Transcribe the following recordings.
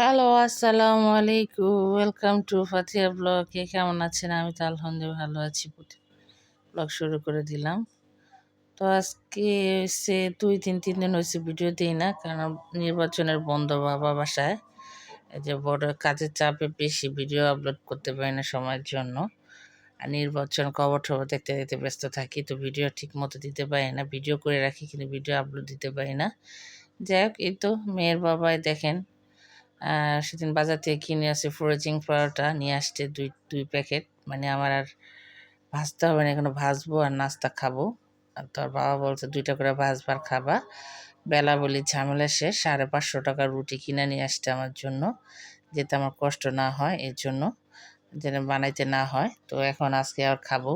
Hello, আসসালামু আলাইকুম। Welcome to Fatiha blog. কে কেমন আছেন? আমি তো আলহামদুলিল্লাহ ভালো আছি। ব্লগ শুরু করে দিলাম। তো আজকে হচ্ছে 2-3 দিন হয়েছে ভিডিও দিই না, কারণ নির্বাচনের বন্ধ বাবা বাসায়। এই যে বড় কাজের চাপে বেশি ভিডিও আপলোড করতে পারি না সময়ের জন্য। আর নির্বাচন খবর টবর দেখতে দেখতে ব্যস্ত থাকি, তো ভিডিও ঠিক মতো দিতে পারি না। ভিডিও করে রাখি কিন্তু ভিডিও আপলোড দিতে পারি না। যাই হোক, এই তো মেয়ের বাবাই দেখেন সেদিন বাজার থেকে কিনে আসে ফ্রোজিং পরোটা নিয়ে আসছে দুই প্যাকেট। মানে আমার আর ভাজতে হবে না, এখানে ভাজবো আর নাস্তা খাবো। আর তোর বাবা বলছে 2টা করে ভাজবার খাবা। বেলা বলি ঝামেলা শেষ, 550 টাকার রুটি কিনে নিয়ে আসছে আমার জন্য, যাতে আমার কষ্ট না হয়, এর জন্য যেন বানাইতে না হয়। তো এখন আজকে আর খাবো।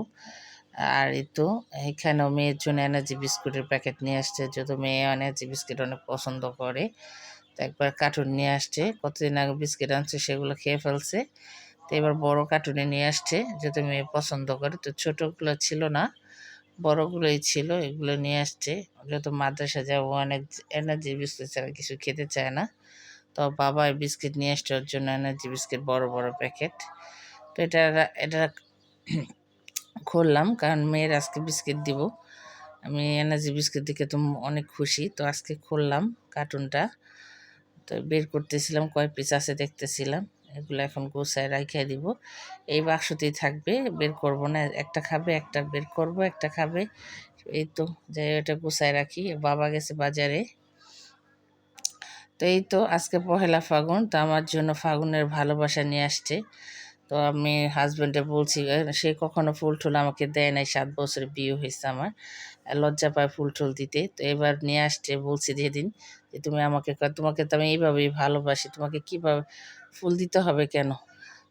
আর এই তো এখানেও মেয়ের জন্য এনার্জি বিস্কুটের প্যাকেট নিয়ে আসছে, যেহেতু মেয়ে এনার্জি বিস্কুট অনেক পছন্দ করে। তো একবার কার্টুন নিয়ে আসছে, কতদিন আগে বিস্কিট আনছে সেগুলো খেয়ে ফেলছে। তো এবার বড় কার্টুনে নিয়ে আসছে, যেহেতু মেয়ে পছন্দ করে। তো ছোটোগুলো ছিল না, বড়গুলোই ছিল, এগুলো নিয়ে আসছে। যেহেতু মাদ্রাসা যাবো, অনেক এনার্জি বিস্কুট ছাড়া কিছু খেতে চায় না। তো বাবা বিস্কিট নিয়ে আসছে ওর জন্য, এনার্জি বিস্কিট বড় বড় প্যাকেট। তো এটা খুললাম, কারণ মেয়ের আজকে বিস্কিট দিব। আমি এনার্জি বিস্কিট দেখে তো অনেক খুশি, তো আজকে খুললাম কার্টুনটা। তো বের করতেছিলাম, কয় পিস আছে দেখতেছিলাম। এগুলো এখন গোছায় রাইখা দিব, এই বাক্সতেই থাকবে, বের করব না। একটা খাবে, একটা বের করব, একটা খাবে। এই তো যাই, ওটা গোছায় রাখি। বাবা গেছে বাজারে। তো এই তো আজকে পহেলা ফাগুন, তো আমার জন্য ফাগুনের ভালোবাসা নিয়ে আসছে। তো আমি হাজব্যান্ডে বলছি, সে কখনো ফুল টুল আমাকে দেয় নাই, 7 বছরের বিয়ে হয়েছে আমার, লজ্জা পায় ফুল টুল দিতে। তো এবার নিয়ে আসছে, বলছি যেদিন যে তুমি আমাকে তোমাকে তো আমি এইভাবেই ভালোবাসি, তোমাকে কীভাবে ফুল দিতে হবে কেন?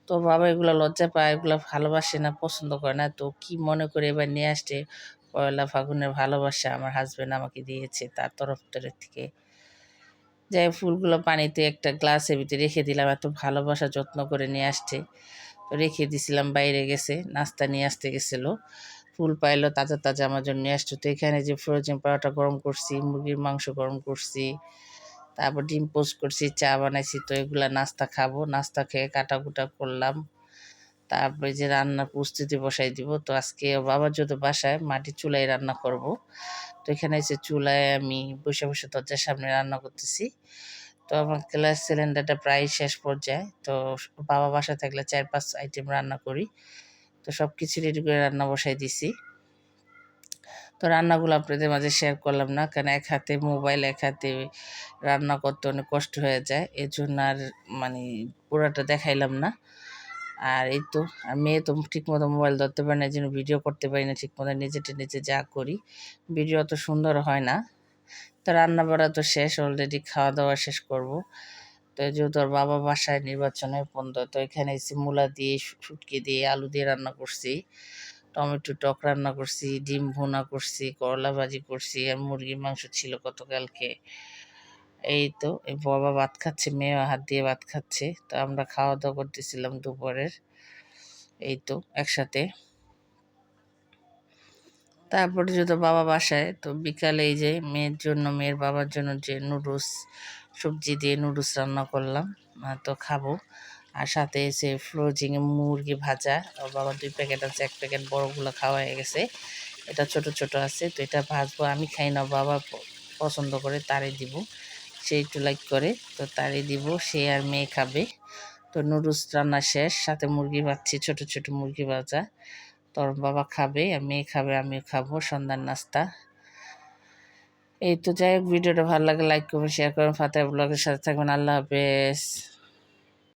তো বাবা এগুলো লজ্জা পায়, এগুলো ভালোবাসে না, পছন্দ করে না। তো কি মনে করে এবার নিয়ে আসছে পয়লা ফাগুনের ভালোবাসা আমার হাজব্যান্ড আমাকে দিয়েছে তার তরফ থেকে। যাই ফুলগুলো পানিতে একটা গ্লাসের ভিতরে রেখে দিলাম, এত ভালোবাসা যত্ন করে নিয়ে আসছে। তো রেখে দিছিলাম, বাইরে গেছে নাস্তা নিয়ে আসতে গেছিলো, ফুল পাইলো তাজা তাজা আমার জন্য নিয়ে আসছো। তো এখানে যে ফ্রোজেন পরোটা গরম করছি, মুরগির মাংস গরম করছি, তারপর ডিম পোস্ট করছি, চা বানাইছি। তো এগুলা নাস্তা খাবো, নাস্তা খেয়ে কাটাকুটা করলাম। তারপরে যে রান্নার প্রস্তুতি বসাই দিব। তো আজকে বাবার যদি বাসায় মাটির চুলায় রান্না করব। তো এখানে এসে চুলায় আমি বসে বসে দরজার সামনে রান্না করতেছি। তো আমার গ্যাস সিলিন্ডারটা প্রায় শেষ পর্যায়ে। তো বাবা বাসা থাকলে 4-5 আইটেম রান্না করি। তো সব কিছু রেডি করে রান্না বসাই দিছি। তো রান্নাগুলো আপনাদের মাঝে শেয়ার করলাম না, কারণ এক হাতে মোবাইল, এক হাতে রান্না করতে অনেক কষ্ট হয়ে যায়, এর জন্য আর মানে পুরাটা দেখাইলাম না। আর এই তো, আর মেয়ে তো ঠিকমতো মোবাইল ধরতে পারে না, এই জন্য ভিডিও করতে পারি না ঠিকমতো। নিজে যা করি ভিডিও অত সুন্দর হয় না। তো রান্না বাড়া তো শেষ, অলরেডি খাওয়া দাওয়া শেষ করব। তো যেহেতু ওর বাবা বাসায় নির্বাচনের বন্ধ, তো এখানে এসে মূলা দিয়ে, শুটকি দিয়ে, আলু দিয়ে রান্না করছি, টমেটো টক রান্না করছি, ডিম ভুনা করছি, করলা ভাজি করছি, আর মুরগির মাংস ছিল গতকালকে। এই তো এই বাবা ভাত খাচ্ছে, মেয়ে হাত দিয়ে ভাত খাচ্ছে। তো আমরা খাওয়া দাওয়া করতেছিলাম দুপুরের, এই তো একসাথে। তারপরে যদি বাবা বাসায়, তো বিকালে এই যে মেয়ের জন্য, মেয়ের বাবার জন্য যে নুডলস, সবজি দিয়ে নুডলস রান্না করলাম, তো খাবো। আর সাথে এসে ফ্রোজিং মুরগি ভাজা, ওর বাবা 2 প্যাকেট আছে, 1 প্যাকেট বড়গুলো খাওয়া হয়ে গেছে, এটা ছোট ছোট আছে। তো এটা ভাজবো, আমি খাই না, বাবা পছন্দ করে, তারই দিব। সে একটু লাইক করে, তো তারই দিব, সে আর মেয়ে খাবে। তো নুডলস রান্না শেষ, সাথে মুরগি ভাজছি, ছোট ছোট মুরগি ভাজা। তোর বাবা খাবে আর মেয়ে খাবে, আমিও খাবো, সন্ধ্যার নাস্তা। এই তো যাই হোক, ভিডিওটা ভালো লাগে লাইক করবেন, শেয়ার করবেন, ফাতেহা ব্লগের সাথে থাকবেন। আল্লাহ হাফেজ।